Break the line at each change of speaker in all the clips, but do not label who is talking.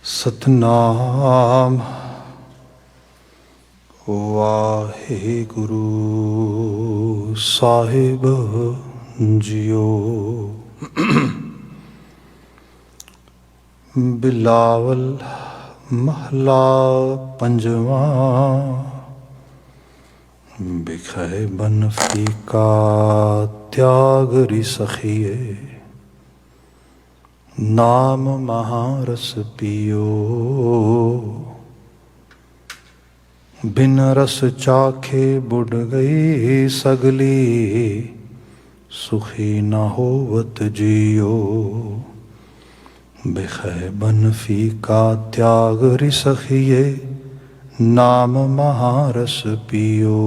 सतनाम वाहिगुरु साहिब जियो। बिलावल महला पंजवा। बिखै बन फीका त्याग रिसखिए। नाम महारस पियो। बिन रस चाखे बुढ़ गई सगली। सुखी न होवत जियो। बिखै बन फीका त्याग रिसखिए। नाम महारस पियो।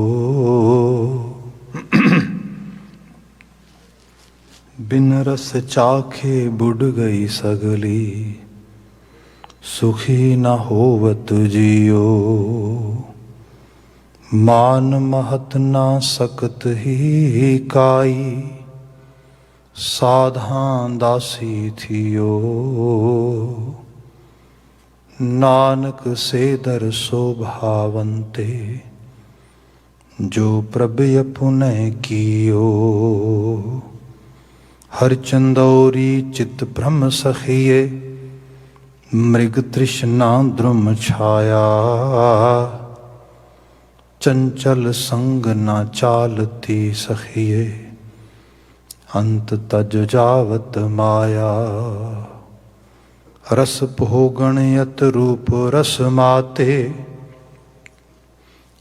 बिन रस चाखे बुढ़ गई सगली। सुखी न होवत जियो। मान महत ना सकत ही काई। साधां दासी थियो। नानक से दर शोभावंते। जो प्रभ अपुनय कियो। हर चंदौरी चित भ्रम सखिए। मृग तृष्णा द्रुम छाया। चंचल संग न चालती सखिए। अंत तज जावत माया। रस भोगण यत रूप रस माते।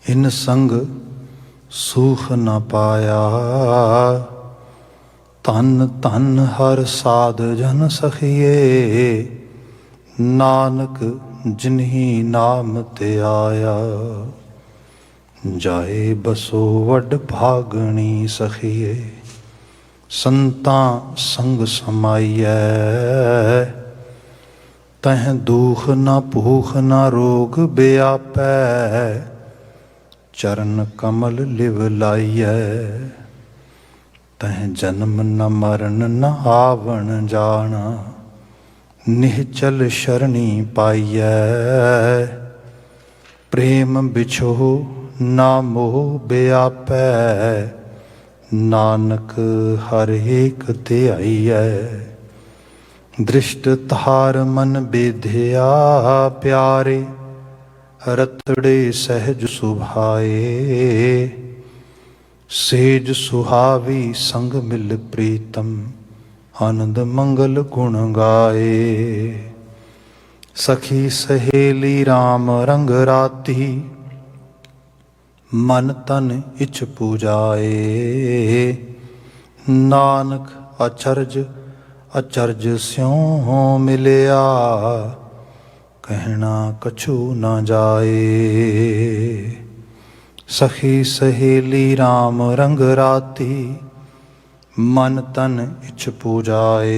इन संग सूख न पाया। धन धन हर साध जन सखिए। नानक जिन्ही नाम ते आया। जाए बसो वड भागणी सखिए। संतां संग समाइयै। तह दुख न भूख न रोग व्यापै। चरण कमल लिव लाइयै। तह जन्म न मरण न आवण जाना। निश्चल शरणी पाइयै। प्रेम बिछोह ना मोह व्यापै। नानक हर एक ध्याइयै। दृष्ट तार मन बेधिया प्यारे। रतड़े सहज सुभाए। सेज सुहावी संग मिल प्रीतम। आनंद मंगल गुण गाए। सखी सहेली राम रंग राती। मन तन इच पूजाए। नानक अचरज अचरज स्यों मिलिया। कहना कछु न जाए। सखी सहेली राम रंग राती। मन तन इच पूजाए।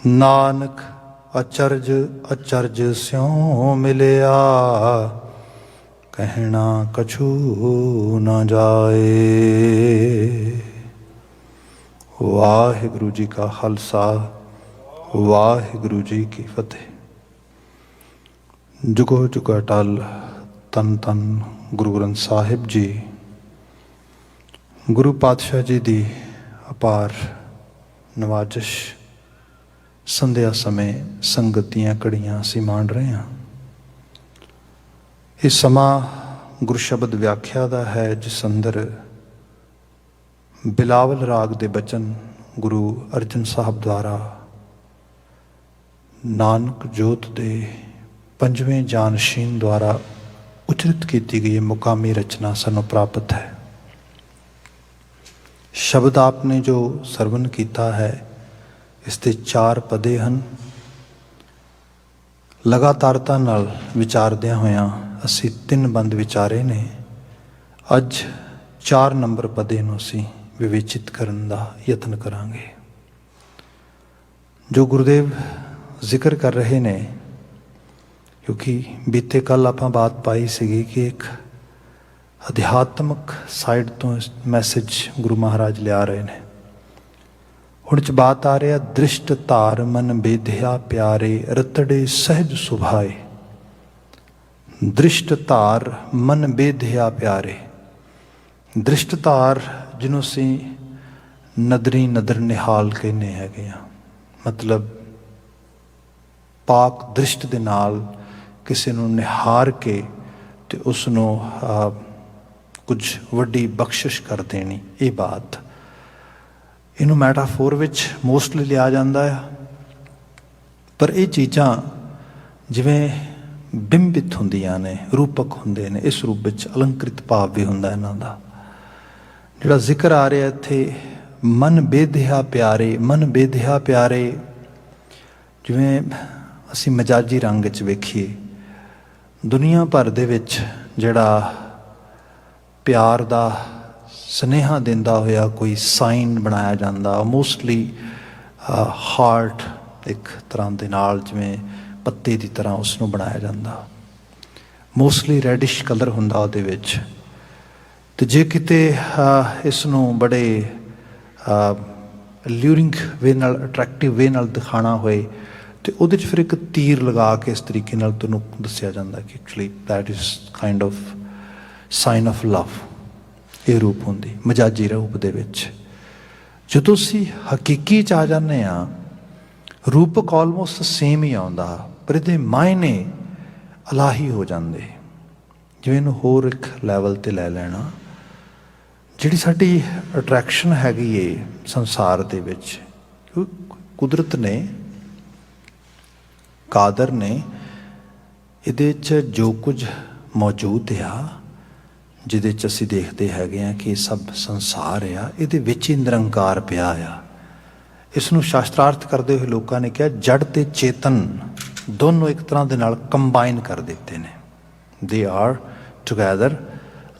नानक अचरज अचरज स्यों मिलिया। कहना कछु न जाए। वाहिगुरु जी का खालसा वाहिगुरु जी की फतेह। जुगो जुग अटल तन तन गुरु ग्रंथ साहिब जी। गुरु पातशाह जी की अपार नवाजिश। संध्या समय संगत दीआं घड़ियां असीं माण रहे हैं। ये समा गुरु शब्द व्याख्या का है जिस अंदर बिलावल राग के बचन गुरु अर्जन साहब द्वारा नानक जोत दे पंजवें जानशीन द्वारा उचरित की गई मुकामी रचना सानू प्राप्त है। शब्द आपने जो सरवण किया है इसके 4 पदे हैं। लगातारता नाल विचारद्या होया असी 3 बंद विचारे ने। अज 4 नंबर पदे नूं असी विवेचित करन दा यत्न करांगे। जो गुरुदेव जिक्र कर रहे ने, क्योंकि बीते कल आपां बात पाई सीगी कि एक अध्यात्मक साइड तो मैसेज गुरु महाराज लिया रहे हैं। ਹੁਣ ਚ ਬਾਤ ਆ ਰਿਹਾ ਦ੍ਰਿਸ਼ਟ ਧਾਰ ਮਨ ਬੇਧਿਆ ਪਿਆਰੇ ਰਤੜੇ ਸਹਿਜ ਸੁਭਾਏ। ਦ੍ਰਿਸ਼ਟ ਧਾਰ ਮਨ ਬੇਧਿਆ ਪਿਆਰੇ। ਦ੍ਰਿਸ਼ਟ ਧਾਰ ਜਿਹਨੂੰ ਅਸੀਂ ਨਦਰੀ ਨਦਰ ਨਿਹਾਲ ਕਹਿੰਦੇ ਹੈਗੇ ਆ, ਮਤਲਬ ਪਾਕ ਦ੍ਰਿਸ਼ਟ ਦੇ ਨਾਲ ਕਿਸੇ ਨੂੰ ਨਿਹਾਰ ਕੇ ਤੇ ਉਸ ਨੂੰ ਕੁਝ ਵੱਡੀ ਬਖਸ਼ਿਸ਼ ਕਰ ਦੇਣੀ, ਇਹ ਬਾਤ। ਇਹਨੂੰ ਮੈਟਾਫੋਰ ਵਿੱਚ ਮੋਸਟਲੀ ਲਿਆ ਜਾਂਦਾ ਆ, ਪਰ ਇਹ ਚੀਜ਼ਾਂ ਜਿਵੇਂ ਬਿੰਬਿਤ ਹੁੰਦੀਆਂ ਨੇ, ਰੂਪਕ ਹੁੰਦੇ ਨੇ, ਇਸ ਰੂਪ ਵਿੱਚ ਅਲੰਕ੍ਰਿਤ ਭਾਵ ਵੀ ਹੁੰਦਾ ਇਹਨਾਂ ਦਾ। ਜਿਹੜਾ ਜ਼ਿਕਰ ਆ ਰਿਹਾ ਇੱਥੇ ਮਨ ਬੇਧਿਆ ਪਿਆਰੇ, ਮਨ ਬੇਧਿਆ ਪਿਆਰੇ, ਜਿਵੇਂ ਅਸੀਂ ਮਜਾਜੀ ਰੰਗ 'ਚ ਵੇਖੀਏ, ਦੁਨੀਆ ਭਰ ਦੇ ਵਿੱਚ ਜਿਹੜਾ ਪਿਆਰ ਦਾ ਸੁਨੇਹਾ ਦਿੰਦਾ ਹੋਇਆ ਕੋਈ ਸਾਈਨ ਬਣਾਇਆ ਜਾਂਦਾ, ਮੋਸਟਲੀ ਹਾਰਟ ਇੱਕ ਤਰ੍ਹਾਂ ਦੇ ਨਾਲ ਜਿਵੇਂ ਪੱਤੇ ਦੀ ਤਰ੍ਹਾਂ ਉਸ ਨੂੰ ਬਣਾਇਆ ਜਾਂਦਾ, ਮੋਸਟਲੀ ਰੈਡਿਸ਼ ਕਲਰ ਹੁੰਦਾ ਉਹਦੇ ਵਿੱਚ। ਅਤੇ ਜੇ ਕਿਤੇ ਇਸ ਨੂੰ ਬੜੇ ਲਿਊਰਿੰਗ ਵੇ ਨਾਲ, ਅਟਰੈਕਟਿਵ ਵੇ ਨਾਲ ਦਿਖਾਉਣਾ ਹੋਏ ਅਤੇ ਉਹਦੇ 'ਚ ਫਿਰ ਇੱਕ ਤੀਰ ਲਗਾ ਕੇ ਇਸ ਤਰੀਕੇ ਨਾਲ ਤੁਹਾਨੂੰ ਦੱਸਿਆ ਜਾਂਦਾ ਕਿ actually that is kind of sign of love. ਇਹ ਰੂਪ ਹੁੰਦੀ ਮਜਾਜੀ ਰੂਪ ਦੇ ਵਿੱਚ। ਜਦੋਂ ਅਸੀਂ ਹਕੀਕੀ 'ਚ ਆ ਜਾਂਦੇ ਹਾਂ, ਰੂਪਕ ਆਲਮੋਸਟ ਸੇਮ ਹੀ ਆਉਂਦਾ, ਪਰ ਇਹਦੇ ਮਾਇਨੇ ਇਲਾਹੀ ਹੋ ਜਾਂਦੇ। ਜਿਵੇਂ ਇਹਨੂੰ ਹੋਰ ਇੱਕ ਲੈਵਲ 'ਤੇ ਲੈ ਲੈਣਾ, ਜਿਹੜੀ ਸਾਡੀ ਅਟਰੈਕਸ਼ਨ ਹੈਗੀ ਏ ਸੰਸਾਰ ਦੇ ਵਿੱਚ, ਕੁਦਰਤ ਨੇ, ਕਾਦਰ ਨੇ ਇਹਦੇ 'ਚ ਜੋ ਕੁਝ ਮੌਜੂਦ ਆ, ਜਿਹਦੇ 'ਚ ਅਸੀਂ ਦੇਖਦੇ ਹੈਗੇ ਹਾਂ ਕਿ ਇਹ ਸਭ ਸੰਸਾਰ ਆ, ਇਹਦੇ ਵਿੱਚ ਹੀ ਨਿਰੰਕਾਰ ਪਿਆ ਆ। ਇਸ ਨੂੰ ਸ਼ਾਸਤਰਾਰਥ ਕਰਦੇ ਹੋਏ ਲੋਕਾਂ ਨੇ ਕਿਹਾ ਜੜ ਤੇ ਚੇਤਨ ਦੋਨੋਂ ਇੱਕ ਤਰ੍ਹਾਂ ਦੇ ਨਾਲ ਕੰਬਾਈਨ ਕਰ ਦਿੱਤੇ ਨੇ। ਦੇ ਆਰ ਟੁਗੈਦਰ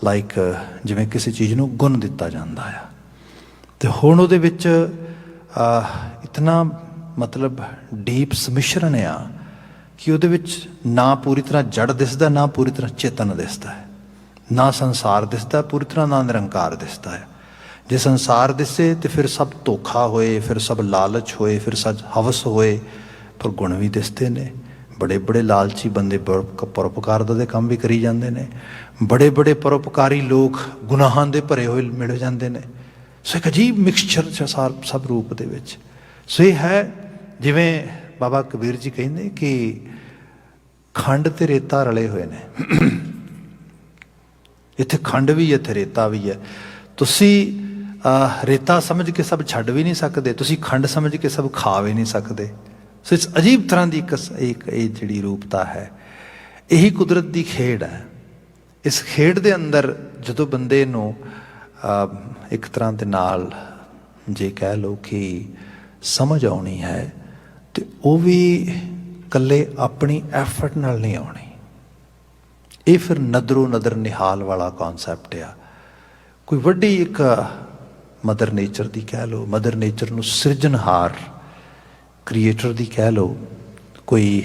ਲਾਈਕ ਜਿਵੇਂ ਕਿਸੇ ਚੀਜ਼ ਨੂੰ ਗੁਣ ਦਿੱਤਾ ਜਾਂਦਾ ਆ। ਅਤੇ ਹੁਣ ਉਹਦੇ ਵਿੱਚ ਇਤਨਾ ਮਤਲਬ ਡੀਪ ਸਮਿਸ਼ਰਨ ਆ ਕਿ ਉਹਦੇ ਵਿੱਚ ਨਾ ਪੂਰੀ ਤਰ੍ਹਾਂ ਜੜ ਦਿਸਦਾ, ਨਾ ਪੂਰੀ ਤਰ੍ਹਾਂ ਚੇਤਨ ਦਿਸਦਾ ਹੈ, ਨਾ ਸੰਸਾਰ ਦਿਸਦਾ ਪੂਰੀ ਤਰ੍ਹਾਂ, ਨਾ ਨਿਰੰਕਾਰ ਦਿਸਦਾ ਹੈ। ਜੇ ਸੰਸਾਰ ਦਿਸੇ ਤਾਂ ਫਿਰ ਸਭ ਧੋਖਾ ਹੋਏ, ਫਿਰ ਸਭ ਲਾਲਚ ਹੋਏ, ਫਿਰ ਸਭ ਹਵਸ ਹੋਏ, ਪਰ ਗੁਣ ਵੀ ਦਿਸਦੇ ਨੇ। ਬੜੇ ਬੜੇ ਲਾਲਚੀ ਬੰਦੇ ਪਰਉਪਕਾਰਤਾ ਦੇ ਕੰਮ ਵੀ ਕਰੀ ਜਾਂਦੇ ਨੇ, ਬੜੇ ਬੜੇ ਪਰਉਪਕਾਰੀ ਲੋਕ ਗੁਨਾਹਾਂ ਦੇ ਭਰੇ ਹੋਏ ਮਿਲ ਜਾਂਦੇ ਨੇ। ਸੋ ਇੱਕ ਅਜੀਬ ਮਿਕਸਚਰ ਸਭ ਰੂਪ ਦੇ ਵਿੱਚ। ਸੋ ਇਹ ਹੈ ਜਿਵੇਂ ਬਾਬਾ ਕਬੀਰ ਜੀ ਕਹਿੰਦੇ ਕਿ ਖੰਡ ਅਤੇ ਰੇਤਾ ਰਲੇ ਹੋਏ ਨੇ। ਇੱਥੇ ਖੰਡ ਵੀ ਹੈ, ਇੱਥੇ ਰੇਤਾ ਵੀ ਹੈ। ਤੁਸੀਂ ਰੇਤਾ ਸਮਝ ਕੇ ਸਭ ਛੱਡ ਵੀ ਨਹੀਂ ਸਕਦੇ, ਤੁਸੀਂ ਖੰਡ ਸਮਝ ਕੇ ਸਭ ਖਾ ਵੀ ਨਹੀਂ ਸਕਦੇ। ਸੋ ਇਸ ਅਜੀਬ ਤਰ੍ਹਾਂ ਦੀ ਇੱਕ ਇਹ ਜਿਹੜੀ ਰੂਪਤਾ ਹੈ, ਇਹੀ ਕੁਦਰਤ ਦੀ ਖੇਡ ਹੈ। ਇਸ ਖੇਡ ਦੇ ਅੰਦਰ ਜਦੋਂ ਬੰਦੇ ਨੂੰ ਇੱਕ ਤਰ੍ਹਾਂ ਦੇ ਨਾਲ ਜੇ ਕਹਿ ਲਓ ਕਿ ਸਮਝ ਆਉਣੀ ਹੈ, ਅਤੇ ਉਹ ਵੀ ਇਕੱਲੇ ਆਪਣੀ ਐਫਰਟ ਨਾਲ ਨਹੀਂ ਆਉਣੀ। ਇਹ ਫਿਰ ਨਦਰੋ ਨਦਰ ਨਿਹਾਲ ਵਾਲਾ ਕੌਨਸੈਪਟ ਆ। ਕੋਈ ਵੱਡੀ ਇੱਕ ਮਦਰ ਨੇਚਰ ਦੀ ਕਹਿ ਲਓ, ਮਦਰ ਨੇਚਰ ਨੂੰ ਸਿਰਜਣਹਾਰ ਕ੍ਰੀਏਟਰ ਦੀ ਕਹਿ ਲਓ, ਕੋਈ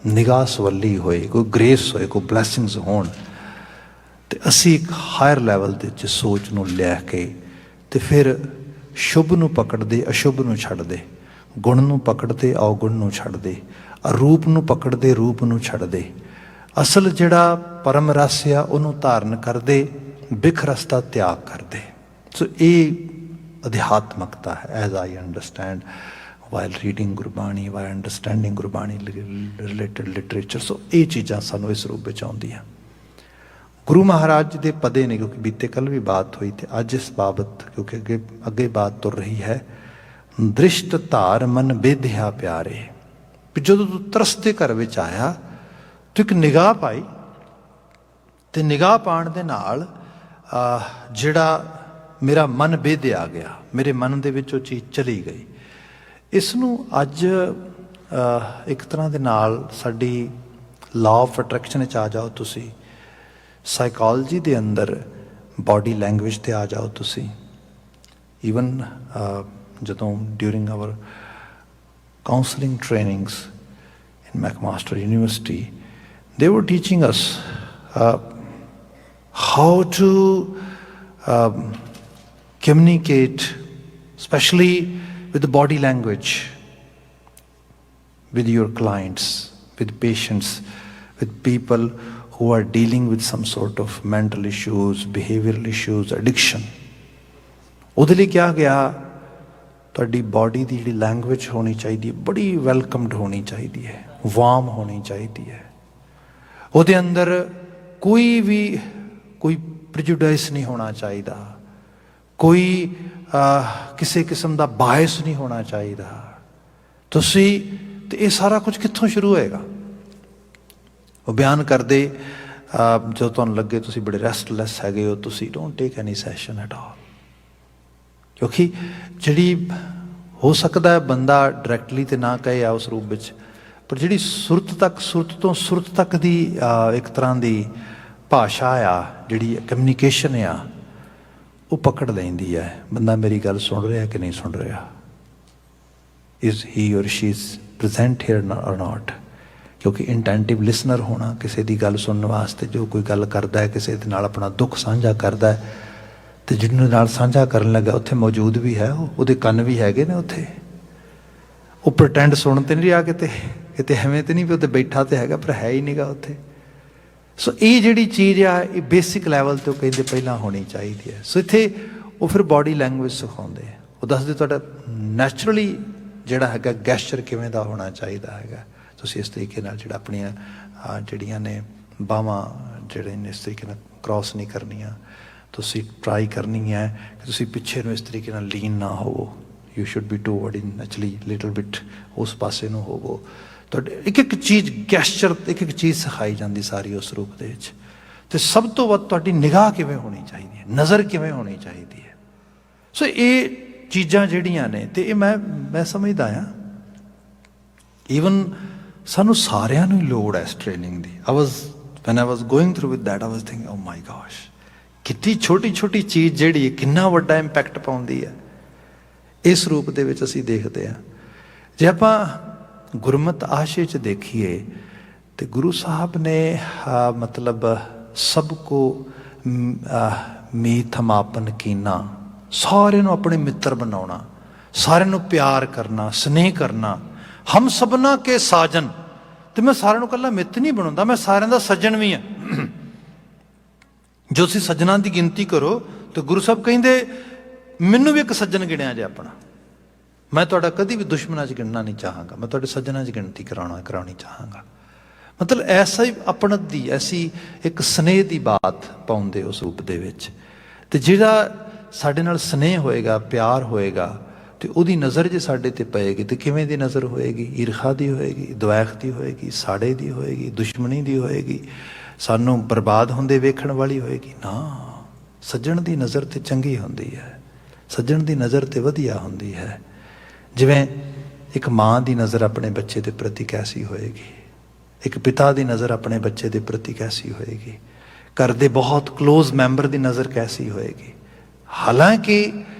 ਨਿਗਾਹ ਸਵੱਲੀ ਹੋਏ, ਕੋਈ ਗ੍ਰੇਸ ਹੋਏ, ਕੋਈ ਬਲੈਸਿੰਗਸ ਹੋਣ, ਅਤੇ ਅਸੀਂ ਇੱਕ ਹਾਇਰ ਲੈਵਲ ਦੇ 'ਚ ਸੋਚ ਨੂੰ ਲੈ ਕੇ ਅਤੇ ਫਿਰ ਸ਼ੁਭ ਨੂੰ ਪਕੜਦੇ, ਅਸ਼ੁਭ ਨੂੰ ਛੱਡਦੇ, ਗੁਣ ਨੂੰ ਪਕੜਦੇ, ਔਗੁਣ ਨੂੰ ਛੱਡਦੇ, ਅਰੂਪ ਨੂੰ ਪਕੜਦੇ, ਰੂਪ ਨੂੰ ਛੱਡਦੇ, ਅਸਲ ਜਿਹੜਾ ਪਰਮ ਰਸ ਆ ਉਹਨੂੰ ਧਾਰਨ ਕਰਦੇ, ਬਿਖ ਰਸ ਦਾ ਤਿਆਗ ਕਰਦੇ। ਸੋ ਇਹ ਅਧਿਆਤਮਕਤਾ ਹੈ as I understand while reading Gurbani, while understanding Gurbani related literature. So ਇਹ ਚੀਜ਼ਾਂ ਸਾਨੂੰ ਇਸ ਰੂਪ ਵਿੱਚ ਆਉਂਦੀਆਂ। ਗੁਰੂ ਮਹਾਰਾਜ ਦੇ ਪਦੇ ਨੇ, ਕਿਉਂਕਿ ਬੀਤੇ ਕੱਲ੍ਹ ਵੀ ਬਾਤ ਹੋਈ ਅਤੇ ਅੱਜ ਇਸ ਬਾਬਤ ਕਿਉਂਕਿ ਅੱਗੇ ਬਾਤ ਤੁਰ ਰਹੀ ਹੈ। ਦ੍ਰਿਸ਼ਟ ਧਾਰ ਮਨ ਬੇਧਿਆ ਪਿਆਰੇ। ਵੀ ਜਦੋਂ ਤੂੰ ਤਰਸਦੇ ਘਰ ਵਿੱਚ ਆਇਆ, ਤੂੰ ਇੱਕ ਨਿਗਾਹ ਪਾਈ, ਅਤੇ ਨਿਗਾਹ ਪਾਉਣ ਦੇ ਨਾਲ ਜਿਹੜਾ ਮੇਰਾ ਮਨ ਬੇਧਿਆ ਗਿਆ, ਮੇਰੇ ਮਨ ਦੇ ਵਿੱਚ ਉਹ ਚੀਜ਼ ਚਲੀ ਗਈ। ਇਸ ਨੂੰ ਅੱਜ ਇੱਕ ਤਰ੍ਹਾਂ ਦੇ ਨਾਲ ਸਾਡੀ ਲਾਅ ਆਫ ਅਟਰੈਕਸ਼ਨ ਵਿੱਚ ਆ ਜਾਓ ਤੁਸੀਂ, ਸਾਈਕੋਲੋਜੀ ਦੇ ਅੰਦਰ ਬਾਡੀ ਲੈਂਗੁਏਜ 'ਤੇ ਆ ਜਾਓ ਤੁਸੀਂ। ਈਵਨ ਜਦੋਂ during our counselling trainings in McMaster University, they were teaching us how to communicate, especially with the body language, with your clients, with patients, with people who are dealing with some sort of mental issues, behavioral issues, addiction. ਉਹਦੇ ਲਈ ਕਿਹਾ ਗਿਆ ਤੁਹਾਡੀ body ਦੀ ਜਿਹੜੀ language ਹੋਣੀ ਚਾਹੀਦੀ ਹੈ ਬੜੀ ਵੈਲਕਮਡ ਹੋਣੀ ਚਾਹੀਦੀ ਹੈ, ਵਾਰਮ ਹੋਣੀ ਚਾਹੀਦੀ ਹੈ। ਉਹਦੇ ਅੰਦਰ ਕੋਈ ਪ੍ਰੀਜੁਡਾਈਸ ਨਹੀਂ ਹੋਣਾ ਚਾਹੀਦਾ, ਕੋਈ ਕਿਸੇ ਕਿਸਮ ਦਾ ਬਾਇਸ ਨਹੀਂ ਹੋਣਾ ਚਾਹੀਦਾ। ਤੁਸੀਂ ਤੇ ਇਹ ਸਾਰਾ ਕੁਝ ਕਿੱਥੋਂ ਸ਼ੁਰੂ ਹੋਏਗਾ? ਉਹ ਬਿਆਨ ਕਰਦੇ ਜੋ ਤੁਹਾਨੂੰ ਲੱਗੇ ਤੁਸੀਂ ਬੜੇ ਰੈਸਟਲੈਸ ਹੈਗੇ ਹੋ, ਤੁਸੀਂ don't take any session at all. ਕਿਉਂਕਿ ਜਿਹੜੀ ਹੋ ਸਕਦਾ ਹੈ ਬੰਦਾ ਡਾਇਰੈਕਟਲੀ ਤੇ ਨਾ ਕਹੇ ਆ ਉਸ ਰੂਪ ਵਿੱਚ, ਪਰ ਜਿਹੜੀ ਸੁਰਤ ਤੋਂ ਸੁਰਤ ਤੱਕ ਦੀ ਇੱਕ ਤਰ੍ਹਾਂ ਦੀ ਭਾਸ਼ਾ ਆ, ਜਿਹੜੀ ਕਮਿਊਨੀਕੇਸ਼ਨ ਆ, ਉਹ ਪਕੜ ਲੈਂਦੀ ਹੈ ਬੰਦਾ ਮੇਰੀ ਗੱਲ ਸੁਣ ਰਿਹਾ ਕਿ ਨਹੀਂ ਸੁਣ ਰਿਹਾ। ਇਜ਼ ਹੀ ਔਰ ਸ਼ੀ ਇਜ਼ ਪ੍ਰੈਜ਼ੈਂਟ ਹੇਅਰ ਔਰ ਨਾਟ। ਕਿਉਂਕਿ ਇੰਟੈਂਟਿਵ ਲਿਸਨਰ ਹੋਣਾ, ਕਿਸੇ ਦੀ ਗੱਲ ਸੁਣਨ ਵਾਸਤੇ, ਜੋ ਕੋਈ ਗੱਲ ਕਰਦਾ ਹੈ ਕਿਸੇ ਦੇ ਨਾਲ ਆਪਣਾ ਦੁੱਖ ਸਾਂਝਾ ਕਰਦਾ ਹੈ ਤੇ ਜਿਹਨੂੰ ਨਾਲ ਸਾਂਝਾ ਕਰਨ ਲੱਗਾ ਉੱਥੇ ਮੌਜੂਦ ਵੀ ਹੈ, ਉਹਦੇ ਕੰਨ ਵੀ ਹੈਗੇ ਨੇ ਉੱਥੇ। ਉਹ ਪ੍ਰਟੈਂਡ ਸੁਣ ਤੇ ਨਹੀਂ ਰਿਹਾ ਕਿਤੇ ਐਵੇਂ ਤੇ ਨਹੀਂ ਵੀ ਉੱਥੇ ਬੈਠਾ ਤੇ ਹੈਗਾ ਪਰ ਹੈ ਹੀ ਨਹੀਂਗਾ ਉੱਥੇ। ਸੋ ਇਹ ਜਿਹੜੀ ਚੀਜ਼ ਆ ਇਹ ਬੇਸਿਕ ਲੈਵਲ ਤੋਂ ਕਹਿੰਦੇ ਪਹਿਲਾਂ ਹੋਣੀ ਚਾਹੀਦੀ ਹੈ। ਸੋ ਇੱਥੇ ਉਹ ਫਿਰ ਬਾਡੀ ਲੈਂਗੁਏਜ ਸਿਖਾਉਂਦੇ ਆ, ਉਹ ਦੱਸਦੇ ਤੁਹਾਡਾ ਨੈਚੁਰਲੀ ਜਿਹੜਾ ਹੈਗਾ ਗੈਸਚਰ ਕਿਵੇਂ ਦਾ ਹੋਣਾ ਚਾਹੀਦਾ ਹੈਗਾ। ਤੁਸੀਂ ਇਸ ਤਰੀਕੇ ਨਾਲ ਜਿਹੜਾ ਆਪਣੀਆਂ ਜਿਹੜੀਆਂ ਨੇ ਬਾਹਾਂ ਜਿਹੜੇ ਨੇ ਇਸ ਤਰੀਕੇ ਨਾਲ ਕ੍ਰੋਸ ਨਹੀਂ ਕਰਨੀਆਂ। ਤੁਸੀਂ ਟਰਾਈ ਕਰਨੀ ਹੈ ਕਿ ਤੁਸੀਂ ਪਿੱਛੇ ਨੂੰ ਇਸ ਤਰੀਕੇ ਨਾਲ ਲੀਨ ਨਾ ਹੋਵੋ। You should be toward in actually little bit ਉਸ ਪਾਸੇ ਨੂੰ ਹੋਵੋ। ਤੁਹਾਡੇ ਇੱਕ ਚੀਜ਼ ਗੈਸਚਰ, ਇੱਕ ਚੀਜ਼ ਸਿਖਾਈ ਜਾਂਦੀ ਸਾਰੀ ਉਸ ਰੂਪ ਦੇ ਵਿੱਚ। ਅਤੇ ਸਭ ਤੋਂ ਵੱਧ ਤੁਹਾਡੀ ਨਿਗਾਹ ਕਿਵੇਂ ਹੋਣੀ ਚਾਹੀਦੀ ਹੈ, ਨਜ਼ਰ ਕਿਵੇਂ ਹੋਣੀ ਚਾਹੀਦੀ ਹੈ। ਸੋ ਇਹ ਚੀਜ਼ਾਂ ਜਿਹੜੀਆਂ ਨੇ ਅਤੇ ਇਹ ਮੈਂ ਸਮਝਦਾ ਹਾਂ ਈਵਨ ਸਾਨੂੰ ਸਾਰਿਆਂ ਨੂੰ ਹੀ ਲੋੜ ਹੈ ਇਸ ਟ੍ਰੇਨਿੰਗ ਦੀ। When I was going through with that I was thinking oh my gosh, ਕਿੰਨੀ ਛੋਟੀ ਛੋਟੀ ਚੀਜ਼ ਜਿਹੜੀ ਹੈ ਕਿੰਨਾ ਵੱਡਾ ਇੰਪੈਕਟ ਪਾਉਂਦੀ ਹੈ। ਇਸ ਰੂਪ ਦੇ ਵਿੱਚ ਅਸੀਂ ਦੇਖਦੇ ਹਾਂ। ਜੇ ਆਪਾਂ ਗੁਰਮਤਿ ਆਸ਼ੇ 'ਚ ਦੇਖੀਏ ਤੇ ਗੁਰੂ ਸਾਹਿਬ ਨੇ ਮਤਲਬ ਸਭ ਕੋ ਮੀਤ ਹਮਾਪਨ ਕੀਨਾ, ਸਾਰਿਆਂ ਨੂੰ ਆਪਣੇ ਮਿੱਤਰ ਬਣਾਉਣਾ, ਸਾਰਿਆਂ ਨੂੰ ਪਿਆਰ ਕਰਨਾ, ਸਨੇਹ ਕਰਨਾ। ਹਮ ਸਭਨਾ ਕੇ ਸਾਜਨ, ਤੇ ਮੈਂ ਸਾਰਿਆਂ ਨੂੰ ਇਕੱਲਾ ਮਿੱਤ ਨਹੀਂ ਬਣਾਉਂਦਾ, ਮੈਂ ਸਾਰਿਆਂ ਦਾ ਸੱਜਣ ਵੀ ਹਾਂ। ਜੋ ਤੁਸੀਂ ਸੱਜਣਾਂ ਦੀ ਗਿਣਤੀ ਕਰੋ ਤਾਂ ਗੁਰੂ ਸਾਹਿਬ ਕਹਿੰਦੇ ਮੈਨੂੰ ਵੀ ਇੱਕ ਸੱਜਣ ਗਿਣਿਆ ਜੇ ਆਪਣਾ। ਮੈਂ ਤੁਹਾਡਾ ਕਦੀ ਵੀ ਦੁਸ਼ਮਣਾਂ 'ਚ ਗਿਣਨਾ ਨਹੀਂ ਚਾਹਾਂਗਾ, ਮੈਂ ਤੁਹਾਡੇ ਸੱਜਣਾਂ 'ਚ ਗਿਣਤੀ ਕਰਾਉਣੀ ਚਾਹਾਂਗਾ। ਮਤਲਬ ਐਸਾ ਹੀ ਆਪਣਤ ਦੀ ਐਸੀ ਇੱਕ ਸਨੇਹ ਦੀ ਬਾਤ ਪਾਉਂਦੇ ਉਸ ਰੂਪ ਦੇ ਵਿੱਚ। ਅਤੇ ਜਿਹੜਾ ਸਾਡੇ ਨਾਲ ਸਨੇਹ ਹੋਏਗਾ, ਪਿਆਰ ਹੋਏਗਾ, ਅਤੇ ਉਹਦੀ ਨਜ਼ਰ ਜੇ ਸਾਡੇ 'ਤੇ ਪਏਗੀ ਤਾਂ ਕਿਵੇਂ ਦੀ ਨਜ਼ਰ ਹੋਏਗੀ? ਈਰਖਾ ਦੀ ਹੋਏਗੀ, ਦੁਆਇਖ ਦੀ ਹੋਏਗੀ, ਸਾੜੇ ਦੀ ਹੋਏਗੀ, ਦੁਸ਼ਮਣੀ ਦੀ ਹੋਏਗੀ, ਸਾਨੂੰ ਬਰਬਾਦ ਹੁੰਦੇ ਵੇਖਣ ਵਾਲੀ ਹੋਏਗੀ ਨਾ। ਸੱਜਣ ਦੀ ਨਜ਼ਰ ਤੇ ਚੰਗੀ ਹੁੰਦੀ ਹੈ, ਸੱਜਣ ਦੀ ਨਜ਼ਰ ਤੇ ਵਧੀਆ ਹੁੰਦੀ ਹੈ। ਜਿਵੇਂ ਇੱਕ ਮਾਂ ਦੀ ਨਜ਼ਰ ਆਪਣੇ ਬੱਚੇ ਦੇ ਪ੍ਰਤੀ ਕੈਸੀ ਹੋਏਗੀ, ਇੱਕ ਪਿਤਾ ਦੀ ਨਜ਼ਰ ਆਪਣੇ ਬੱਚੇ ਦੇ ਪ੍ਰਤੀ ਕੈਸੀ ਹੋਏਗੀ, ਘਰ ਦੇ ਬਹੁਤ ਕਲੋਜ਼ ਮੈਂਬਰ ਦੀ ਨਜ਼ਰ ਕੈਸੀ ਹੋਏਗੀ। ਹਾਲਾਂਕਿ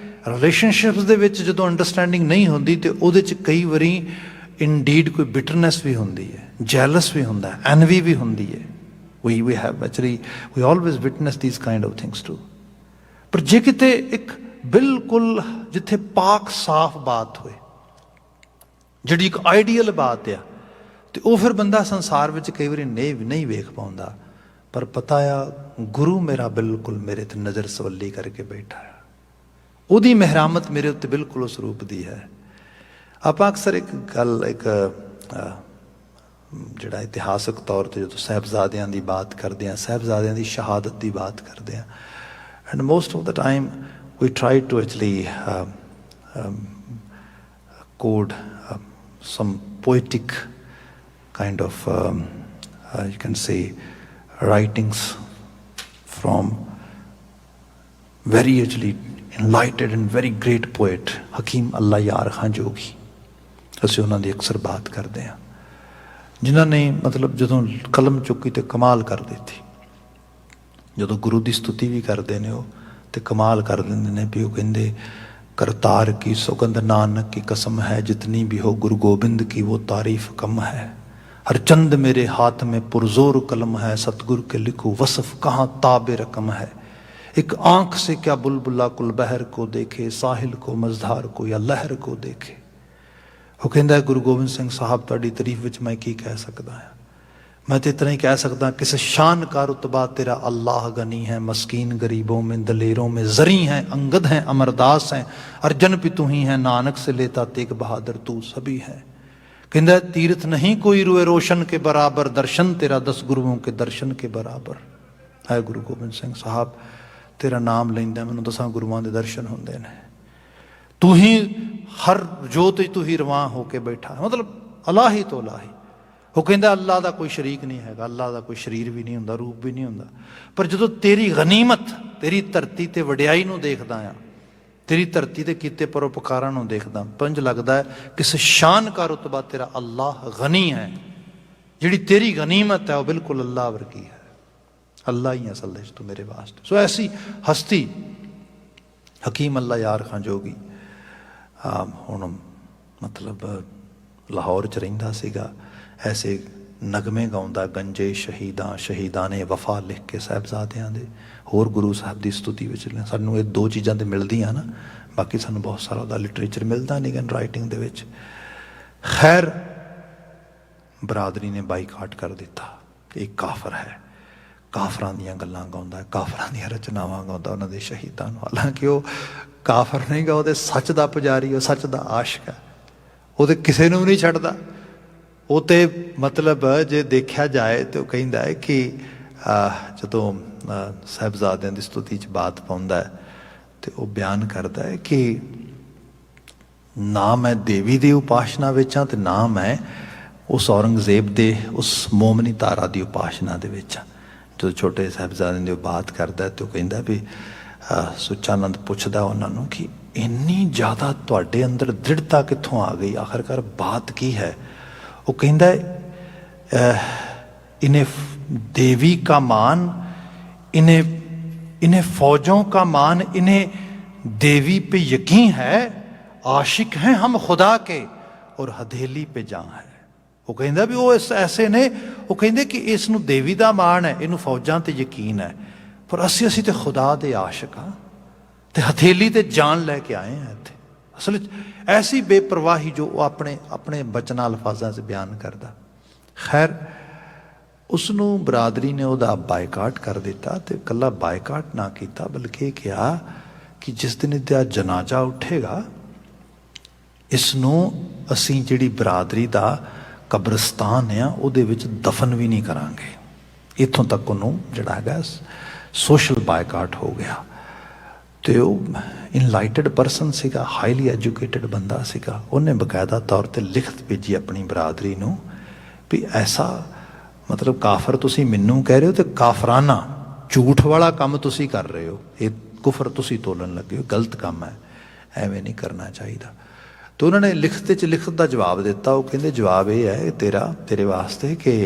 ਰਿਲੇਸ਼ਨਸ਼ਿਪਸ ਦੇ ਵਿੱਚ ਜਦੋਂ ਅੰਡਰਸਟੈਂਡਿੰਗ ਨਹੀਂ ਹੁੰਦੀ ਤੇ ਉਹਦੇ 'ਚ ਕਈ ਵਾਰੀ ਇਨਡੀਡ ਕੋਈ ਬਿਟਰਨੈਸ ਵੀ ਹੁੰਦੀ ਹੈ, ਜੈਲਸ ਵੀ ਹੁੰਦਾ, ਐਨਵੀ ਵੀ ਹੁੰਦੀ ਹੈ। We have actually, we always witness these kind of things too. ਪਰ ਜੇ ਕਿਤੇ ਇੱਕ ਬਿਲਕੁਲ ਜਿੱਥੇ ਪਾਕ ਸਾਫ਼ ਬਾਤ ਹੋਏ, ਜਿਹੜੀ ਇੱਕ ਆਈਡੀਅਲ ਬਾਤ ਆ, ਤੇ ਉਹ ਫਿਰ ਬੰਦਾ ਸੰਸਾਰ ਵਿੱਚ ਕਈ ਵਾਰੀ ਨਹੀਂ ਵੇਖ ਪਾਉਂਦਾ। ਪਰ ਪਤਾ ਆ ਗੁਰੂ ਮੇਰਾ ਬਿਲਕੁਲ ਮੇਰੇ ਤੇ ਨਜ਼ਰ ਸਵੱਲੀ ਕਰਕੇ ਬੈਠਾ ਆ, ਉਹਦੀ ਮਹਿਰਾਮਤ ਮੇਰੇ ਉੱਤੇ ਬਿਲਕੁਲ ਉਸ ਰੂਪ ਦੀ ਹੈ। ਆਪਾਂ ਅਕਸਰ ਇੱਕ ਗੱਲ ਜਿਹੜਾ ਇਤਿਹਾਸਕ ਤੌਰ 'ਤੇ ਜਦੋਂ ਸਾਹਿਬਜ਼ਾਦਿਆਂ ਦੀ ਬਾਤ ਕਰਦੇ ਹਾਂ, ਸਾਹਿਬਜ਼ਾਦਿਆਂ ਦੀ ਸ਼ਹਾਦਤ ਦੀ ਬਾਤ ਕਰਦੇ ਹਾਂ, and most of the time we try to actually code some poetic kind of you can say writings from very actually enlightened and very great poet ਹਕੀਮ ਅੱਲਾ ਯਾਰ ਖਾਂ ਜੋਗੀ। ਅਸੀਂ ਉਹਨਾਂ ਦੀ ਅਕਸਰ ਬਾਤ ਕਰਦੇ ਹਾਂ, ਜਿਨ੍ਹਾਂ ਨੇ ਮਤਲਬ ਜਦੋਂ ਕਲਮ ਚੁੱਕੀ ਤੇ ਕਮਾਲ ਕਰ ਦਿੱਤੀ। ਜਦੋਂ ਗੁਰੂ ਦੀ ਸਤੁਤੀ ਵੀ ਕਰਦੇ ਨੇ ਉਹ ਤੇ ਕਮਾਲ ਕਰ ਦਿੰਦੇ ਨੇ ਵੀ ਉਹ ਕਹਿੰਦੇ करतार की सुगंध नानक की कसम है, जितनी भी हो गुरु गोबिंद की वो तारीफ कम है। हर चंद मेरे हाथ में पुरजोर कलम है, सतगुरु के लिखो वसफ कहाँ ताबे रकम है। एक आंख से क्या बुलबुला कुल बहर को देखे, साहिल को मझधार को या लहर को देखे। वो कहता है गुरु गोबिंद सिंह साहब तुहाडी तारीफ विच मैं की कह सकता है, मैं तो इतना ही कह सकता किस शान का रुतबा तेरा अल्लाह गनी है, मस्कीन गरीबों में दलेरों में जरी हैं, अंगद हैं अमरदास हैं, अर्जन भी तू ही है, नानक से लेता तेग बहादुर तू सभी है। कहता तीर्थ नहीं कोई रुए रोशन के बराबर, दर्शन तेरा 10 गुरुओं के दर्शन के बराबर है। गुरु गोबिंद सिंह साहब तेरा नाम लेंदा मैनूं 10 गुरुआं दे दर्शन हुंदे ने, तू ही हर जोत तू ही रवां होके बैठा, मतलब अलाही तो अलाही। वो कहता अल्लाह का कोई शरीक नहीं है, अल्लाह का कोई शरीर भी नहीं हुंदा, रूप भी नहीं हुंदा, पर जो तेरी गनीमत तेरी धरती ते वडियाई नूं देखदा आ, तेरी धरती ते कीते परोपकारां नूं देखदा, पंज लगदा है किस शान का रुतबा तेरा अल्लाह गनी है, जिहड़ी तेरी गनीमत है वह बिल्कुल अल्लाह वर्गी है, अल्लाह ही असल है तू मेरे वास्ते। सो ऐसी हस्ती हकीम अल्लाह यार खां जोगी हुण मतलब लाहौर च रहिंदा सीगा, ऐसे नगमे गाउंदा गंजे शहीदां शहीदां ने वफा लिख के साहिबजादियां दे, होर गुरु साहब की स्तुति विच सानूं ये 2 चीज़ां तो मिलदियां ना, बाकी सानूं बहुत सारा उहदा लिटरेचर मिलता नहीं गन राइटिंग दे विच। खैर बरादरी ने बाईकाट कर दिता, एक काफर है, काफरां दियां गल्लां गाउंदा है, काफरां दियां रचनावां गाउंदा उन्हां दे शहीदां नूं, हालांकि वो काफर नहीं गा, वो सच का पुजारी, वो सच का आशिक है, वो तो किसी नूं नहीं छड्डदा। वो तो मतलब जे देखा जाए तो कहता है कि जदों साहिबजादियां की स्तुति च बात पाउंदा है तो वह बयान करता है कि ना मैं देवी की उपासना विच हां ते ना मैं उस औरंगजेब के उस मोमनी तारा की उपासना दे विच हां। जो छोटे साहिबजादियां की बात करता है तो कहता भी सुचानंद पुछदा उन्होंने कि इन्नी ज़्यादा तुहाडे अंदर दृढ़ता कित्थों आ गई, आखिरकार बात की है। वो कहता है इन्हें देवी का मान, इन्हें फौजों का मान, इन्हें देवी पे यकीन है, आशिक हैं हम खुदा के और हथेली पे जां है। वो कहता भी वो इस ऐसे ने, वो कहते कि इसनू देवी का मान है, इनू फौजां ते यकीन है, पर असी तो खुदा दे आशिक हाँ, तो हथेली ते जान लैके आए हैं इत्थे। असल ऐसी बेपरवाही जो अपने अपने बचना अल्फाजा से बयान करता। खैर उसनू बरादरी ने वह बायकाट कर दिता, तो कला बायकाट ना किया बल्कि कहा कि जिस दिन इसका जनाजा उठेगा इसनू असी जिहड़ी बरादरी का कब्रस्तान है उहदे विच दफन भी नहीं करांगे। इत्थों तक उन्होंने जिहड़ा है सोशल बायकाट हो गया। तो इनलाइटेड परसन सीगा, हाईली एजुकेटेड बंदा सीगा, उन्हें बकायदा तौर पर लिखत भेजी अपनी बरादरी नूं भी ऐसा मतलब काफर तुसी मैनू कह रहे हो तो काफराना झूठ वाला काम तुसी कर रहे हो, ये कुफर तुसी तोलन लगे हो, गलत काम है, एवें नहीं करना चाहिए। तो उन्होंने लिखते च लिखत का जवाब दिता। वो कहते जवाब ये है तेरे वास्ते कि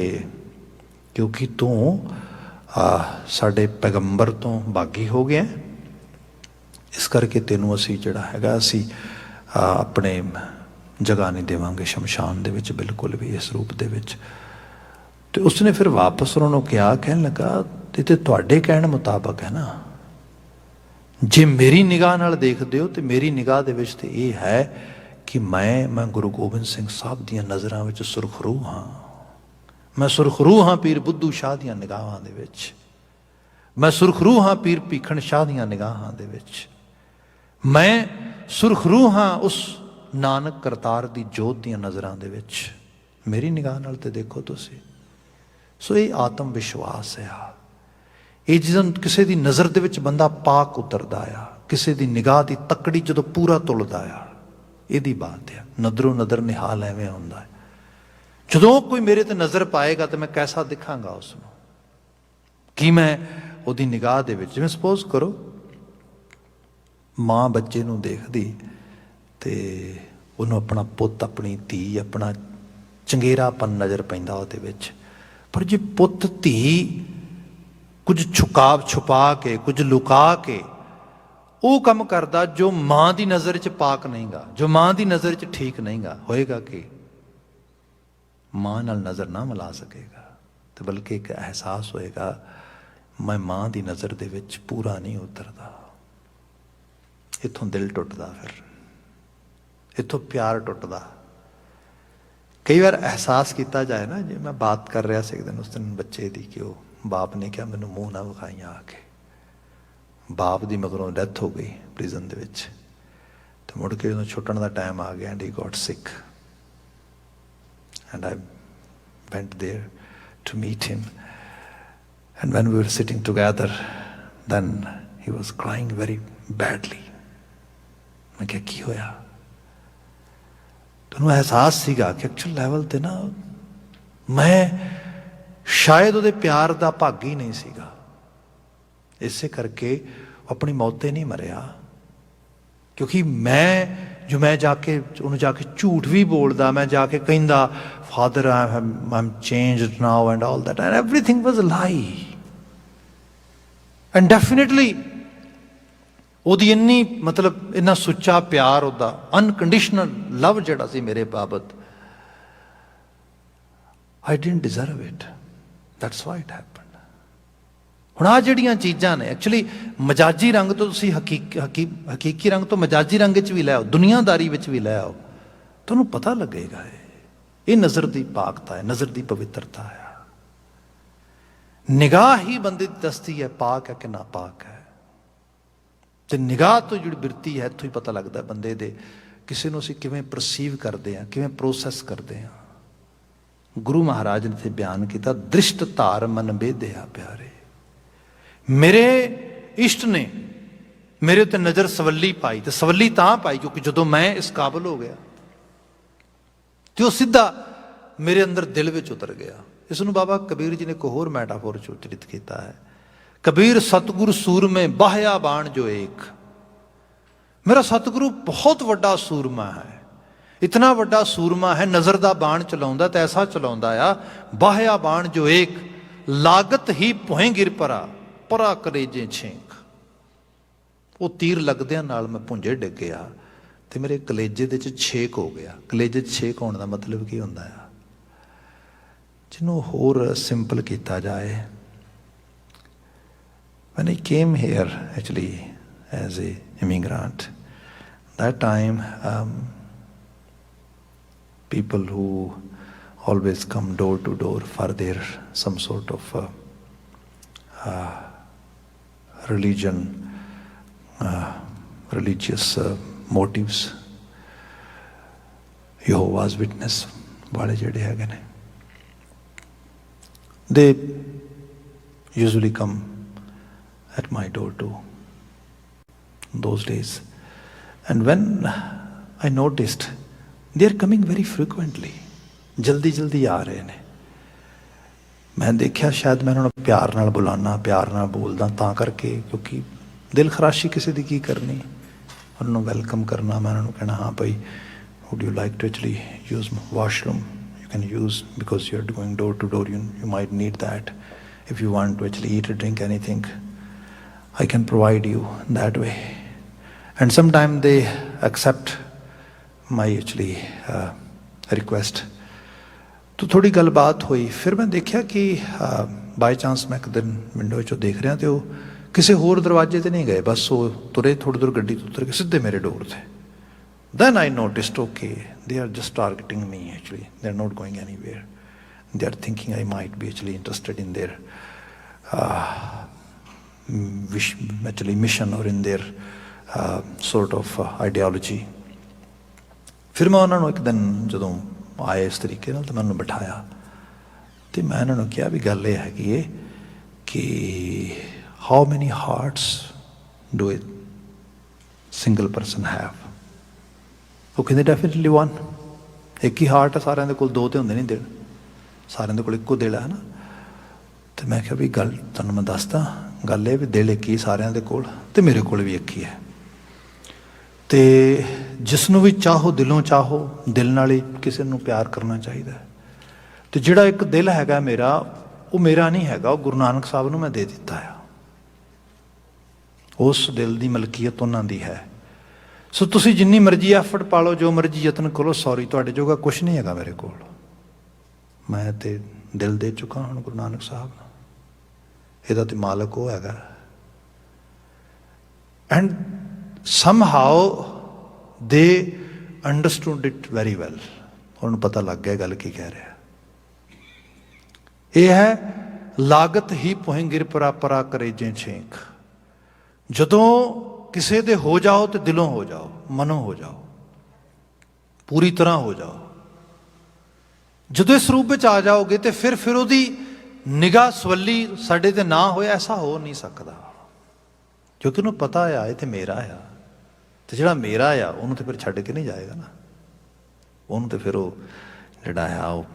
क्योंकि तू साडे पैगंबर तो बागी हो गया, इस करके तेनों असी जिहड़ा हैगा असी अपने जगह नहीं देवांगे शमशान दे विच, बिल्कुल भी इस रूप दे विच। तो उसने फिर वापस उन्होंने क्या कहन लगा, ये तो तुहाडे कहण मुताबक है ना, जे मेरी निगाह नाल देखदे हो तो मेरी निगाह दे विच ते ये है कि मैं गुरु गोबिंद सिंह साहब दियां नज़रां विच सुरखरू हाँ, मैं सुरखरू हाँ पीर बुद्धू शाह दियां निगाहां दे विच, मैं सुरखरू हाँ पीर भीखण शाह दियां निगाहां दे विच, मैं सुरखरू हाँ उस नानक करतार दी जोत दियां नज़रां दे विच, मेरी निगाह नाल ते देखो तुसी। सो ये आत्म विश्वास है, ये जिदन किसी की नज़र दे विच बंदा पाक उतरदा आ, किसी की निगाह की तकड़ी जो पूरा तुलदा आ, यही बात है। नदरों नदर निहाल एवें हुंदा है, जो कोई मेरे ते नज़र पाएगा तो मैं कैसा दिखांगा उसनूं, कि मैं उहदी निगाह दे विच जिवें सपोज करो माँ बच्चे नूं देखदी ते उन्होंने अपना पुत अपनी धी अपना चंगेरापन नज़र पैंदा उहदे विच, पर जे पुत धी कुछ छुपा के कुछ लुका के वो काम करदा जो माँ की नज़र च पाक नहीं गा, जो माँ की नज़र च ठीक नहीं गा, होएगा कि माँ नाल नज़र ना मिला सकेगा, तो बल्कि एक एहसास होएगा ਮੈਂ ਮਾਂ ਦੀ ਨਜ਼ਰ ਦੇ ਵਿੱਚ ਪੂਰਾ ਨਹੀਂ ਉਤਰਦਾ। ਇੱਥੋਂ ਦਿਲ ਟੁੱਟਦਾ, ਫਿਰ ਇੱਥੋਂ ਪਿਆਰ ਟੁੱਟਦਾ। ਕਈ ਵਾਰ ਅਹਿਸਾਸ ਕੀਤਾ ਜਾਏ ਨਾ, ਜੇ ਮੈਂ ਬਾਤ ਕਰ ਰਿਹਾ ਸੀ ਇੱਕ ਦਿਨ ਉਸ ਦਿਨ ਬੱਚੇ ਦੀ, ਕਿ ਉਹ ਬਾਪ ਨੇ ਕਿਹਾ ਮੈਨੂੰ ਮੂੰਹ ਨਾ ਵਿਖਾਈਆਂ ਆ ਕੇ। ਬਾਪ ਦੀ ਮਗਰੋਂ ਡੈਥ ਹੋ ਗਈ ਪ੍ਰਿਜ਼ਨ ਦੇ ਵਿੱਚ, ਤੇ ਮੁੜ ਕੇ ਜਦੋਂ ਛੁੱਟਣ ਦਾ ਟਾਈਮ ਆ ਗਿਆ, and he got sick and I went there to meet him, and when we were sitting together, then he was crying very badly. मैं क्या की होया? तो एहसास सीगा कि एक्चुअल लेवल ते ना मैं शायद ਉਹਦੇ ਪਿਆਰ ਦਾ ਭਾਗੀ ਨਹੀਂ ਸੀਗਾ, ਇਸੇ ਕਰਕੇ ਆਪਣੀ ਮੌਤ ਤੇ ਨਹੀਂ ਮਰਿਆ। ਕਿਉਂਕਿ ਮੈਂ ਜਾ ਕੇ ਉਹਨੂੰ ਜਾ ਕੇ ਝੂਠ ਵੀ ਬੋਲਦਾ, ਮੈਂ ਜਾ ਕੇ ਕਹਿੰਦਾ father I'm changed now and all that, and everything was a lie. And definitely ਉਹਦੀ ਇੰਨੀ ਮਤਲਬ ਇੰਨਾ ਸੁੱਚਾ ਪਿਆਰ, ਉਹਦਾ ਅਨਕੰਡੀਸ਼ਨਲ ਲਵ ਜਿਹੜਾ ਸੀ ਮੇਰੇ ਬਾਬਤ, I didn't deserve it. That's why it happened. ਹੁਣ ਆਹ ਜਿਹੜੀਆਂ ਚੀਜ਼ਾਂ ਨੇ, ਐਕਚੁਅਲੀ ਮਜਾਜੀ ਰੰਗ ਤੋਂ ਤੁਸੀਂ ਹਕੀਕੀ ਰੰਗ ਤੋਂ ਮਜਾਜੀ ਰੰਗ 'ਚ ਵੀ ਲੈ ਆਓ, ਦੁਨੀਆਦਾਰੀ ਵਿੱਚ ਵੀ ਲੈ ਆਓ, ਤੁਹਾਨੂੰ ਪਤਾ ਲੱਗੇਗਾ ਇਹ ਨਜ਼ਰ ਦੀ ਪਾਕਤਾ ਹੈ, ਨਜ਼ਰ ਦੀ ਪਵਿੱਤਰਤਾ ਹੈ। ਨਿਗਾਹ ਹੀ ਬੰਦੇ ਦੀ ਦੱਸਦੀ ਹੈ ਪਾਕ ਹੈ ਕਿ ਨਾ ਪਾਕ ਹੈ। ਤੇ ਨਿਗਾਹ ਤੋਂ ਜਿਹੜੀ ਬਿਰਤੀ ਹੈ, ਇੱਥੋਂ ਹੀ ਪਤਾ ਲੱਗਦਾ ਬੰਦੇ ਦੇ, ਕਿਸੇ ਨੂੰ ਅਸੀਂ ਕਿਵੇਂ ਪਰਸੀਵ ਕਰਦੇ ਹਾਂ, ਕਿਵੇਂ ਪ੍ਰੋਸੈਸ ਕਰਦੇ ਹਾਂ। ਗੁਰੂ ਮਹਾਰਾਜ ਨੇ ਇੱਥੇ ਬਿਆਨ ਕੀਤਾ, ਦ੍ਰਿਸ਼ਟ ਧਾਰ ਮਨ ਬੇਦਿਆ ਪਿਆਰੇ। ਮੇਰੇ ਇਸ਼ਟ ਨੇ ਮੇਰੇ ਉੱਤੇ ਨਜ਼ਰ ਸਵੱਲੀ ਪਾਈ, ਤੇ ਸਵੱਲੀ ਤਾਂ ਪਾਈ ਕਿਉਂਕਿ ਜਦੋਂ ਮੈਂ ਇਸ ਕਾਬਲ ਹੋ ਗਿਆ ਤੇ ਉਹ ਸਿੱਧਾ ਮੇਰੇ ਅੰਦਰ ਦਿਲ ਵਿੱਚ ਉਤਰ ਗਿਆ। ਇਸ ਨੂੰ ਬਾਬਾ ਕਬੀਰ ਜੀ ਨੇ ਇੱਕ ਹੋਰ ਮੈਟਾਫੋਰ ਚ ਉਚਰਿਤ ਕੀਤਾ ਹੈ, ਕਬੀਰ ਸਤਿਗੁਰ ਸੂਰਮੇ ਬਾਹਿਆ ਬਾਣ ਜੋ ਏਕ। ਮੇਰਾ ਸਤਿਗੁਰੂ ਬਹੁਤ ਵੱਡਾ ਸੂਰਮਾ ਹੈ, ਇਤਨਾ ਵੱਡਾ ਸੂਰਮਾ ਹੈ, ਨਜ਼ਰ ਦਾ ਬਾਣ ਚਲਾਉਂਦਾ ਤੇ ਐਸਾ ਚਲਾਉਂਦਾ ਆ, ਬਾਹਿਆ ਬਾਣ ਜੋ ਏਕ ਲਾਗਤ ਹੀ ਭੋਏ ਗਿਰ ਪਰਾ ਕਲੇਜੇ ਛੇਕ। ਉਹ ਤੀਰ ਲੱਗਦਿਆਂ ਨਾਲ ਮੈਂ ਭੁੰਜੇ ਡਿੱਗ ਗਿਆ ਤੇ ਮੇਰੇ ਕਲੇਜੇ ਦੇ 'ਚ ਛੇਕ ਹੋ ਗਿਆ। ਕਲੇਜੇ 'ਚ ਛੇਕ ਹੋਣ ਦਾ ਮਤਲਬ ਕੀ ਹੁੰਦਾ ਆ? ਜਿਹਨੂੰ ਹੋਰ ਸਿੰਪਲ ਕੀਤਾ ਜਾਏ, when I came here actually as a immigrant, that time people who always come door to door for their some sort of religion, religious motives, Jehovah's Witness ਵਾਲੇ ਜਿਹੜੇ ਹੈਗੇ ਨੇ, they usually come at my door too those days. And when I noticed they are coming very frequently, ਜਲਦੀ ਆ ਰਹੇ ਨੇ। ਮੈਂ ਦੇਖਿਆ ਸ਼ਾਇਦ ਮੈਂ ਉਹਨਾਂ ਨੂੰ ਪਿਆਰ ਨਾਲ ਬੁਲਾਉਣਾ, ਪਿਆਰ ਨਾਲ ਬੋਲਦਾ ਤਾਂ ਕਰਕੇ, ਕਿਉਂਕਿ ਦਿਲ ਖਰਾਸ਼ੀ ਕਿਸੇ ਦੀ ਕੀ ਕਰਨੀ, ਉਹਨਾਂ ਨੂੰ ਵੈਲਕਮ ਕਰਨਾ। ਮੈਂ ਉਹਨਾਂ ਨੂੰ ਕਹਿਣਾ, ਹਾਂ ਭਾਈ would you like to actually use washroom? You can use, because you're going door to door, you might need that. If you want to actually eat or drink anything, I can provide you that way. And sometimes they accept my actually request. तो थोड़ी गलबात हुई। फिर मैं देखा कि by chance मैं एक दिन विंडो चो देख रहा तो किसी होर दरवाजे ते नहीं गए, बस वो तुरे थोड़ी दूर गड्डी तो उतर के सीधे मेरे डोर थे। Then I noticed, okay, they are just targeting me actually. They are not going anywhere. They are thinking I might be actually interested in their mission or in their sort of ideology. फिर मैं उन्होंने एक दिन ਜਦੋਂ ਆਏ ਇਸ ਤਰੀਕੇ ਨਾਲ, ਤਾਂ ਮੈਂ ਉਹਨੂੰ ਬਿਠਾਇਆ ਤੇ ਮੈਂ ਉਹਨਾਂ ਨੂੰ ਕਿਹਾ ਵੀ ਗੱਲ ਇਹ ਹੈਗੀ ਹੈ ਕਿ how many hearts do it single person have? ਉਹ ਕਹਿੰਦੇ ਡੈਫੀਨਿਟਲੀ ਵਨ। ਇੱਕ ਹੀ ਹਾਰਟ ਹੈ ਸਾਰਿਆਂ ਦੇ ਕੋਲ, ਦੋ ਤੇ ਹੁੰਦੇ ਨਹੀਂ ਦਿਲ, ਸਾਰਿਆਂ ਦੇ ਕੋਲ ਇੱਕੋ ਦਿਲ ਹੈ ਨਾ। ਤੇ ਮੈਂ ਕਿਹਾ ਵੀ ਗੱਲ ਤੁਹਾਨੂੰ ਮੈਂ ਦੱਸਦਾ, ਗੱਲ ਇਹ ਵੀ ਦਿਲ ਇੱਕ ਹੀ ਸਾਰਿਆਂ ਦੇ ਕੋਲ, ਤੇ ਮੇਰੇ ਕੋਲ ਵੀ ਇੱਕ ਹੀ ਹੈ। ਤੇ ਜਿਸ ਨੂੰ ਵੀ ਚਾਹੋ ਦਿਲੋਂ ਚਾਹੋ, ਦਿਲ ਨਾਲ ਹੀ ਕਿਸੇ ਨੂੰ ਪਿਆਰ ਕਰਨਾ ਚਾਹੀਦਾ। ਤੇ ਜਿਹੜਾ ਇੱਕ ਦਿਲ ਹੈਗਾ ਮੇਰਾ, ਉਹ ਮੇਰਾ ਨਹੀਂ ਹੈਗਾ, ਉਹ ਗੁਰੂ ਨਾਨਕ ਸਾਹਿਬ ਨੂੰ ਮੈਂ ਦੇ ਦਿੱਤਾ ਆ। ਉਸ ਦਿਲ ਦੀ ਮਲਕੀਅਤ ਉਹਨਾਂ ਦੀ ਹੈ। ਸੋ ਤੁਸੀਂ ਜਿੰਨੀ ਮਰਜ਼ੀ ਐਫਰਟ ਪਾ ਲਓ, ਜੋ ਮਰਜ਼ੀ ਯਤਨ ਕਰੋ, ਸੌਰੀ ਤੁਹਾਡੇ ਜੋਗਾ ਕੁਛ ਨਹੀਂ ਹੈਗਾ ਮੇਰੇ ਕੋਲ। ਮੈਂ ਤੇ ਦਿਲ ਦੇ ਚੁੱਕਾ ਹੁਣ ਗੁਰੂ ਨਾਨਕ ਸਾਹਿਬ ਨੂੰ। ਇਹਦਾ ਤੇ ਮਾਲਕ ਉਹ ਹੈਗਾ। ਐਂਡ ਸਮਹਾਓ ਦੇ ਅੰਡਰਸਟੂਡ ਇਟ ਵੈਰੀ ਵੈਲ। ਉਹਨੂੰ ਪਤਾ ਲੱਗ ਗਿਆ ਗੱਲ ਕੀ ਕਹਿ ਰਿਹਾ। ਇਹ ਹੈ ਲਾਗਤ ਹੀ ਪੁਹਿੰਗਿਰ ਪਰਾ ਕਰੇ ਜੇ ਛੇਕ। ਜਦੋਂ ਕਿਸੇ ਦੇ ਹੋ ਜਾਓ ਤੇ ਦਿਲੋਂ ਹੋ ਜਾਓ, ਮਨੋਂ ਹੋ ਜਾਓ, ਪੂਰੀ ਤਰ੍ਹਾਂ ਹੋ ਜਾਓ। ਜਦੋਂ ਇਸ ਰੂਪ ਵਿੱਚ ਆ ਜਾਓਗੇ ਤੇ ਫਿਰ ਉਹਦੀ ਨਿਗਾਹ ਸਵੱਲੀ ਸਾਡੇ ਤੇ ਨਾ ਹੋਏ, ਐਸਾ ਹੋ ਨਹੀਂ ਸਕਦਾ। ਕਿਉਂਕਿ ਉਹਨੂੰ ਪਤਾ ਆ ਇਹ ਤੇ ਮੇਰਾ ਆ, ਤੇ ਜਿਹੜਾ ਮੇਰਾ ਆ ਉਹਨੂੰ ਤੇ ਫਿਰ ਛੱਡ ਕੇ ਨਹੀਂ ਜਾਏਗਾ ਨਾ। ਉਹਨੂੰ ਤੇ ਫਿਰ ਉਹ ਜਿਹੜਾ ਆ ਉਹ